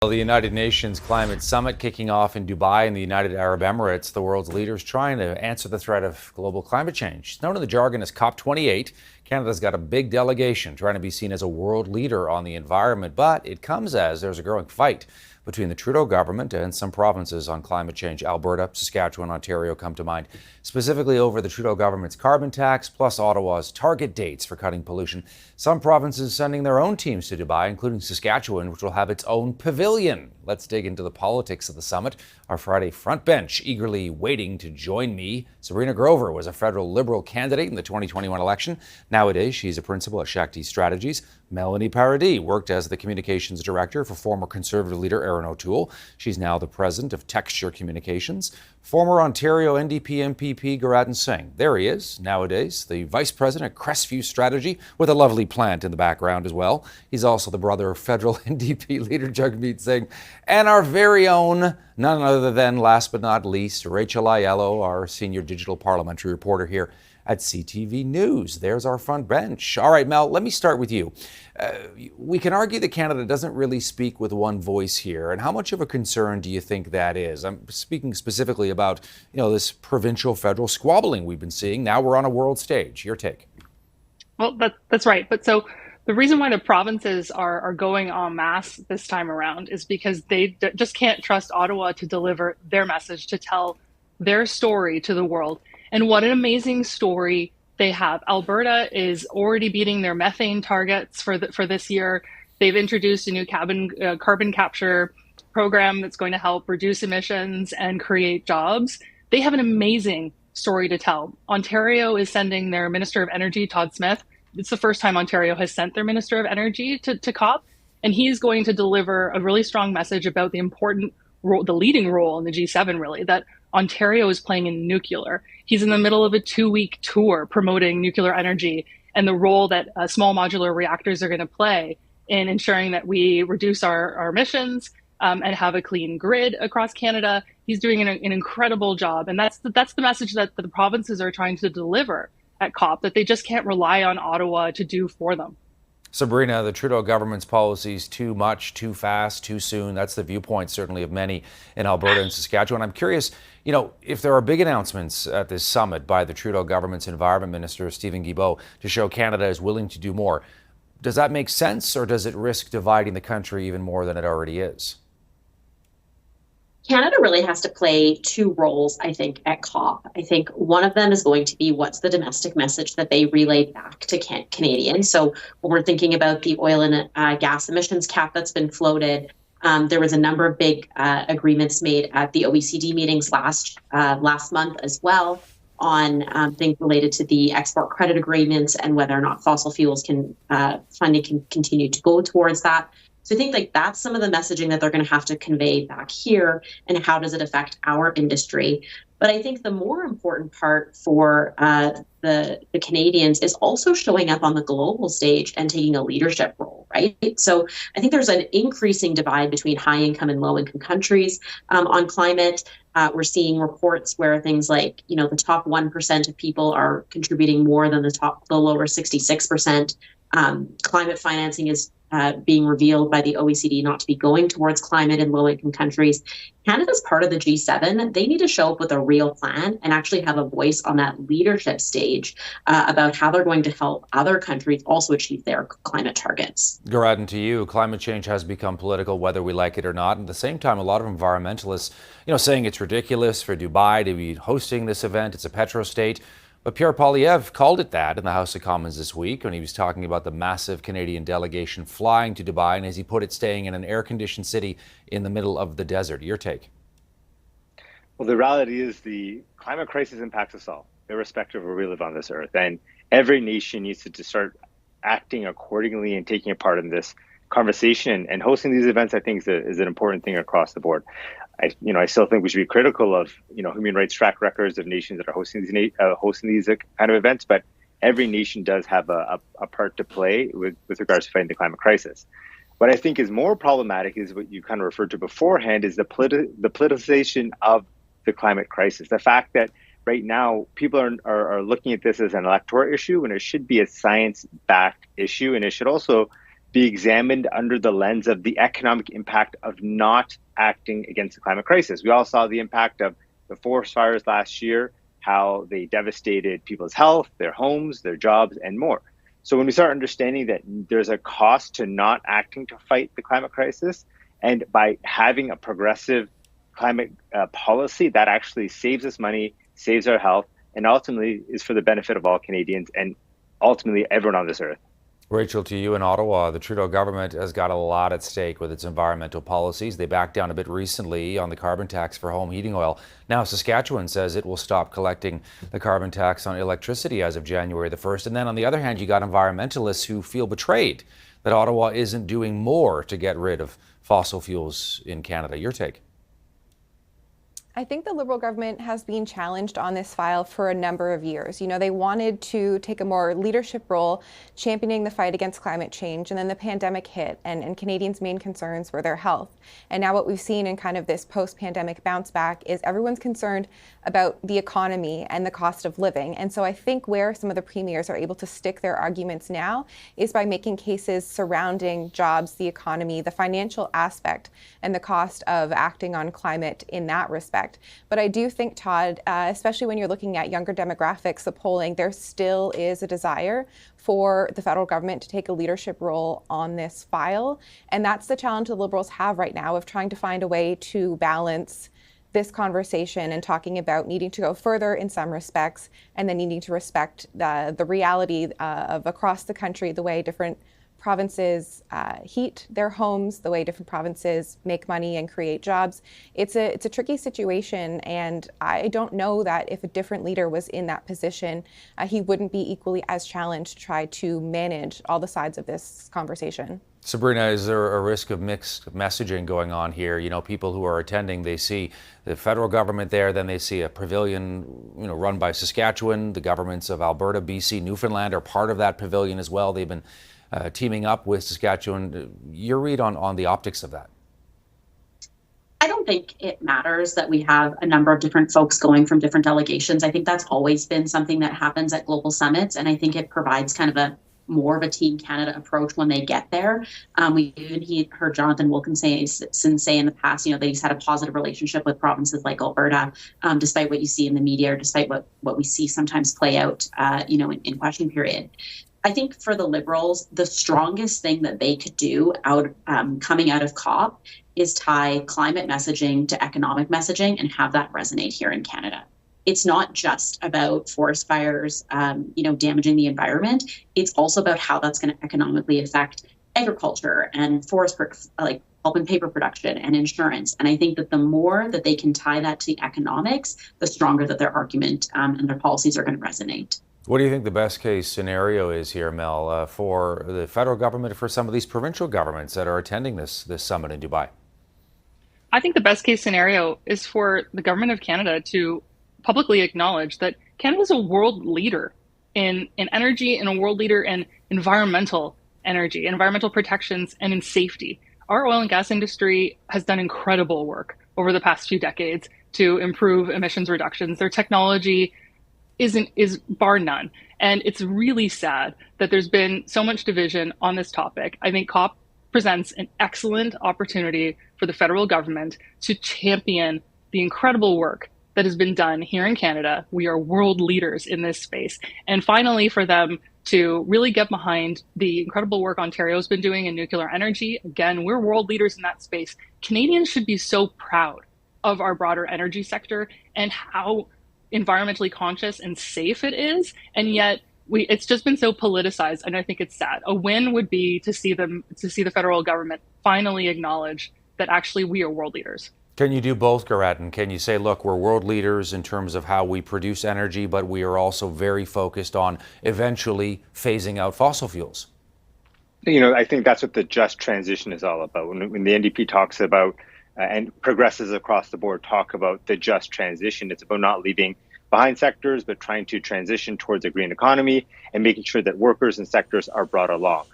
Well, the United Nations Climate Summit kicking off in Dubai in the United Arab Emirates. The world's leaders trying to answer the threat of global climate change. It's known in the jargon as COP28. Canada's got a big delegation trying to be seen as a world leader on the environment, but it comes as there's a growing fight between the Trudeau government and some provinces on climate change. Alberta, Saskatchewan, Ontario come to mind, specifically over the Trudeau government's carbon tax, plus Ottawa's target dates for cutting pollution. Some provinces sending their own teams to Dubai, including Saskatchewan, which will have its own pavilion. Let's dig into the politics of the summit. Our Friday front bench eagerly waiting to join me. Sabrina Grover was a federal Liberal candidate in the 2021 election. Nowadays, she's a principal at Shakti Strategies. Melanie Paradis worked as the communications director for former Conservative leader Erin O'Toole. She's now the president of Texture Communications. Former Ontario NDP MPP Guradan Singh. There he is, nowadays, the vice president at Crestview Strategy, with a lovely plant in the background as well. He's also the brother of federal NDP leader Jagmeet Singh, and our very own, none other than, last but not least, Rachel Aiello, our senior digital parliamentary reporter here at CTV News. There's our front bench. All right, Mel, let me start with you. We can argue that Canada doesn't really speak with one voice here. And how much of a concern do you think that is? I'm speaking specifically about, this provincial federal squabbling we've been seeing. Now we're on a world stage. Your take. Well, that's right. But so the reason why the provinces are going en masse this time around is because they just can't trust Ottawa to deliver their message, to tell their story to the world. And what an amazing story they have. Alberta is already beating their methane targets for this year. They've introduced a new carbon capture program that's going to help reduce emissions and create jobs. They have an amazing story to tell. Ontario is sending their Minister of Energy, Todd Smith. It's the first time Ontario has sent their Minister of Energy to COP, and he's going to deliver a really strong message about the important role, the leading role in the G7, really, that Ontario is playing in nuclear. He's in the middle of a 2-week tour promoting nuclear energy and the role that small modular reactors are going to play in ensuring that we reduce our emissions and have a clean grid across Canada. He's doing an incredible job. And that's the message that the provinces are trying to deliver at COP, that they just can't rely on Ottawa to do for them. Sabrina, the Trudeau government's policies, too much, too fast, too soon. That's the viewpoint, certainly, of many in Alberta and Saskatchewan. I'm curious, if there are big announcements at this summit by the Trudeau government's Environment Minister, Stephen Guilbeault, to show Canada is willing to do more, does that make sense, or does it risk dividing the country even more than it already is? Canada really has to play two roles, I think, at COP. I think one of them is going to be what's the domestic message that they relay back to Canadians. So when we're thinking about the oil and gas emissions cap that's been floated, there was a number of big agreements made at the OECD meetings last month as well on things related to the export credit agreements and whether or not fossil fuels funding can continue to go towards that. So I think that's some of the messaging that they're going to have to convey back here, and how does it affect our industry. But I think the more important part for the Canadians is also showing up on the global stage and taking a leadership role, right? So I think there's an increasing divide between high income and low income countries on climate. We're seeing reports where things like, the top 1% of people are contributing more than the lower 66%. Climate financing is being revealed by the OECD not to be going towards climate in low-income countries. Canada's part of the G7. They need to show up with a real plan and actually have a voice on that leadership stage about how they're going to help other countries also achieve their climate targets. Guradan, to you, climate change has become political, whether we like it or not. And at the same time, a lot of environmentalists, saying it's ridiculous for Dubai to be hosting this event. It's a petrostate. But Pierre Poilievre called it that in the House of Commons this week when he was talking about the massive Canadian delegation flying to Dubai, and as he put it, staying in an air-conditioned city in the middle of the desert. Your take? Well, the reality is the climate crisis impacts us all, irrespective of where we live on this earth. And every nation needs to start acting accordingly and taking a part in this conversation. And hosting these events, I think, is an important thing across the board. I still think we should be critical of, human rights track records of nations that are hosting these kind of events. But every nation does have a part to play with regards to fighting the climate crisis. What I think is more problematic is what you kind of referred to beforehand, is the politicization of the climate crisis. The fact that right now people are looking at this as an electoral issue when it should be a science-backed issue, and it should also be examined under the lens of the economic impact of not acting against the climate crisis. We all saw the impact of the forest fires last year, how they devastated people's health, their homes, their jobs, and more. So when we start understanding that there's a cost to not acting to fight the climate crisis, and by having a progressive climate policy that actually saves us money, saves our health, and ultimately is for the benefit of all Canadians and ultimately everyone on this earth. Rachel, to you in Ottawa, the Trudeau government has got a lot at stake with its environmental policies. They backed down a bit recently on the carbon tax for home heating oil. Now Saskatchewan says it will stop collecting the carbon tax on electricity as of January the 1st. And then on the other hand, you got environmentalists who feel betrayed that Ottawa isn't doing more to get rid of fossil fuels in Canada. Your take? I think the Liberal government has been challenged on this file for a number of years. You know, they wanted to take a more leadership role championing the fight against climate change, and then the pandemic hit, and Canadians' main concerns were their health. And now what we've seen in kind of this post-pandemic bounce back is everyone's concerned about the economy and the cost of living. And so I think where some of the premiers are able to stick their arguments now is by making cases surrounding jobs, the economy, the financial aspect, and the cost of acting on climate in that respect. But I do think, Todd, especially when you're looking at younger demographics, the polling, there still is a desire for the federal government to take a leadership role on this file. And that's the challenge the Liberals have right now of trying to find a way to balance this conversation and talking about needing to go further in some respects and then needing to respect the reality of across the country, the way different provinces heat their homes, the way different provinces make money and create jobs. It's a tricky situation, and I don't know that if a different leader was in that position, he wouldn't be equally as challenged to try to manage all the sides of this conversation. Sabrina, is there a risk of mixed messaging going on here? You know, people who are attending, they see the federal government there, then they see a pavilion, run by Saskatchewan. The governments of Alberta, BC, Newfoundland are part of that pavilion as well. They've been teaming up with Saskatchewan. Your read on the optics of that? I don't think it matters that we have a number of different folks going from different delegations. I think that's always been something that happens at global summits, and I think it provides kind of more of a Team Canada approach when they get there. We even heard Jonathan Wilkinson say in the past, they've had a positive relationship with provinces like Alberta, despite what you see in the media or despite what we see sometimes play out, in question period. I think for the Liberals, the strongest thing that they could do coming out of COP is tie climate messaging to economic messaging and have that resonate here in Canada. It's not just about forest fires, damaging the environment. It's also about how that's going to economically affect agriculture and forest, like pulp and paper production and insurance. And I think that the more that they can tie that to economics, the stronger that their argument and their policies are going to resonate. What do you think the best case scenario is here, Mel, for the federal government, for some of these provincial governments that are attending this summit in Dubai? I think the best case scenario is for the government of Canada to publicly acknowledge that Canada is a world leader in energy and a world leader in environmental energy, environmental protections, and in safety. Our oil and gas industry has done incredible work over the past few decades to improve emissions reductions. Their technology is bar none. And it's really sad that there's been so much division on this topic. I think COP presents an excellent opportunity for the federal government to champion the incredible work that has been done here in Canada. We are world leaders in this space. And finally, for them to really get behind the incredible work Ontario's been doing in nuclear energy. Again, we're world leaders in that space. Canadians should be so proud of our broader energy sector and how environmentally conscious and safe it is, and yet it's just been so politicized, and I think it's sad. A win would be to see the federal government finally acknowledge that actually we are world leaders. Can you do both, Garetan? Can you say, look, we're world leaders in terms of how we produce energy, but we are also very focused on eventually phasing out fossil fuels? I think that's what the just transition is all about. When the NDP talks about and progressives across the board talk about the just transition, it's about not leaving behind sectors, but trying to transition towards a green economy and making sure that workers and sectors are brought along.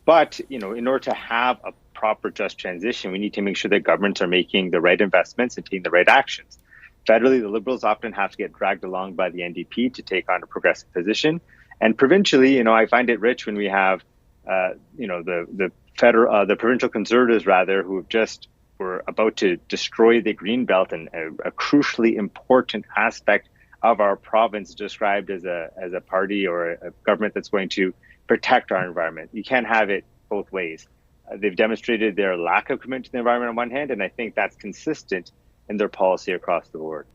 But, in order to have a proper just transition, we need to make sure that governments are making the right investments and taking the right actions. Federally, the Liberals often have to get dragged along by the NDP to take on a progressive position. And provincially, I find it rich when we have, the the provincial conservatives, rather, who have just were about to destroy the green belt, and a crucially important aspect of our province described as a party or a government that's going to protect our environment. You can't have it both ways. They've demonstrated their lack of commitment to the environment on one hand, and I think that's consistent in their policy across the board.